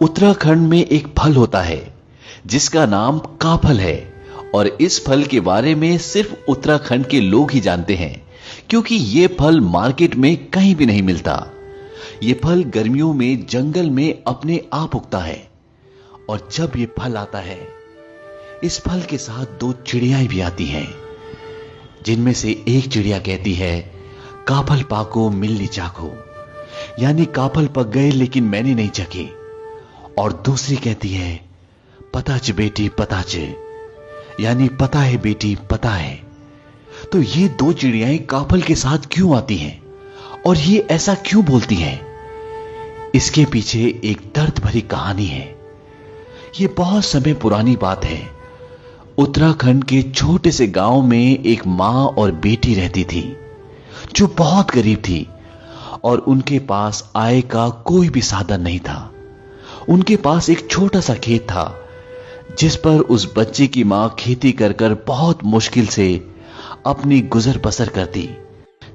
उत्तराखंड में एक फल होता है जिसका नाम काफल है और इस फल के बारे में सिर्फ उत्तराखंड के लोग ही जानते हैं क्योंकि ये फल मार्केट में कहीं भी नहीं मिलता। ये फल गर्मियों में जंगल में अपने आप उगता है और जब ये फल आता है इस फल के साथ दो चिड़ियाएं भी आती हैं जिनमें से एक चिड़िया कहती है काफल पाको मिलनी चाको, यानी काफल पक गए लेकिन मैंने नहीं चखे, और दूसरी कहती है पताच बेटी पताच, यानी पता है बेटी पता है। तो ये दो चिड़ियाएं काफल के साथ क्यों आती हैं और ये ऐसा क्यों बोलती हैं, इसके पीछे एक दर्द भरी कहानी है। ये बहुत समय पुरानी बात है। उत्तराखंड के छोटे से गांव में एक मां और बेटी रहती थी जो बहुत गरीब थी और उनके पास आय का कोई भी साधन नहीं था। उनके पास एक छोटा सा खेत था जिस पर उस बच्चे की मां खेती कर कर बहुत मुश्किल से अपनी गुजर बसर करती।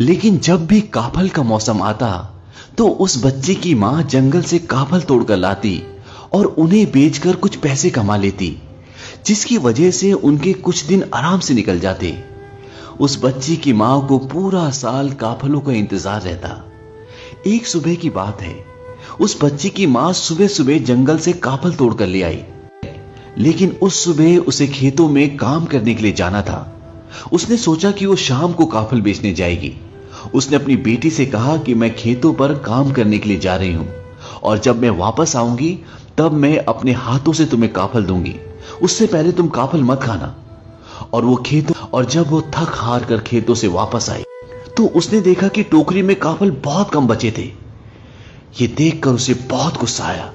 लेकिन जब भी काफल का मौसम आता तो उस बच्चे की मां जंगल से काफल तोड़कर लाती और उन्हें बेचकर कुछ पैसे कमा लेती, जिसकी वजह से उनके कुछ दिन आराम से निकल जाते। उस बच्ची की मां को पूरा साल काफलों का इंतजार रहता। एक सुबह की बात है, उस बच्ची की मां सुबह सुबह जंगल से काफल तोड़कर ले आई, लेकिन उस सुबह उसे खेतों में काम करने के लिए जाना था। उसने सोचा कि वो शाम को काफल बेचने जाएगी। उसने अपनी बेटी से कहा कि मैं खेतों पर काम करने के लिए जा रही हूं और जब मैं वापस आऊंगी तब मैं अपने हाथों से तुम्हें काफल दूंगी, उससे पहले तुम काफल मत खाना। और जब वो थक हार कर खेतों से वापस आई तो उसने देखा कि टोकरी में काफल बहुत कम बचे थे। ये देखकर उसे बहुत गुस्सा आया।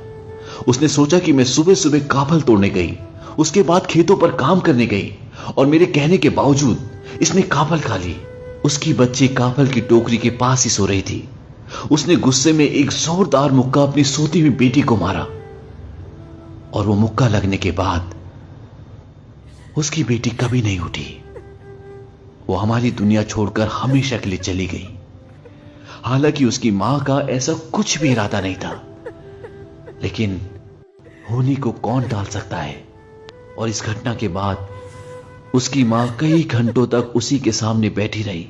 उसने सोचा कि मैं सुबह सुबह काफल तोड़ने गई, उसके बाद खेतों पर काम करने गई और मेरे कहने के बावजूद इसने काफल खा ली। उसकी बच्ची काफल की टोकरी के पास ही सो रही थी। उसने गुस्से में एक जोरदार मुक्का अपनी सोती हुई बेटी को मारा और वो मुक्का लगने के बाद उसकी बेटी कभी नहीं उठी। वो हमारी दुनिया छोड़कर हमेशा के लिए चली गई। हालांकि उसकी मां का ऐसा कुछ भी इरादा नहीं था, लेकिन होनी को कौन टाल सकता है। और इस घटना के बाद उसकी मां कई घंटों तक उसी के सामने बैठी रही।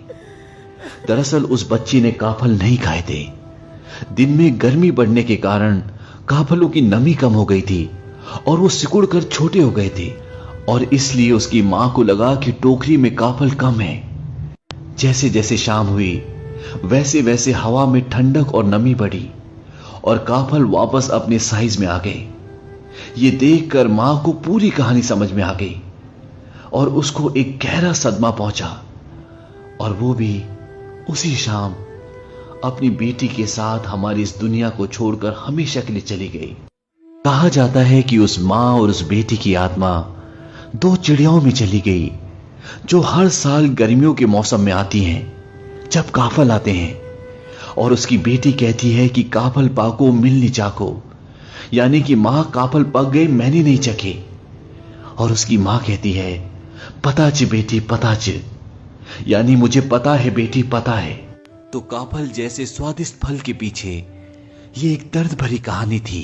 दरअसल उस बच्ची ने काफल नहीं खाए थे। दिन में गर्मी बढ़ने के कारण काफलों की नमी कम हो गई थी और वो सिकुड़ कर छोटे हो गए थे और इसलिए उसकी मां को लगा कि टोकरी में काफल कम है। जैसे जैसे शाम हुई वैसे वैसे हवा में ठंडक और नमी बढ़ी और काफल वापस अपने साइज में आ गए। ये देखकर मां को पूरी कहानी समझ में आ गई और उसको एक गहरा सदमा पहुंचा और वो भी उसी शाम अपनी बेटी के साथ हमारी इस दुनिया को छोड़कर हमेशा के लिए चली गई। कहा जाता है कि उस मां और उस बेटी की आत्मा दो चिड़ियाओं में चली गई जो हर साल गर्मियों के मौसम में आती हैं जब काफल आते हैं। और उसकी बेटी कहती है कि काफल पाको मिलनी चाको, यानी कि मां काफल पक गए मैंने नहीं चखे। और उसकी मां कहती है पताच बेटी पताच, यानी मुझे पता है बेटी पता है। तो काफल जैसे स्वादिष्ट फल के पीछे ये एक दर्द भरी कहानी थी।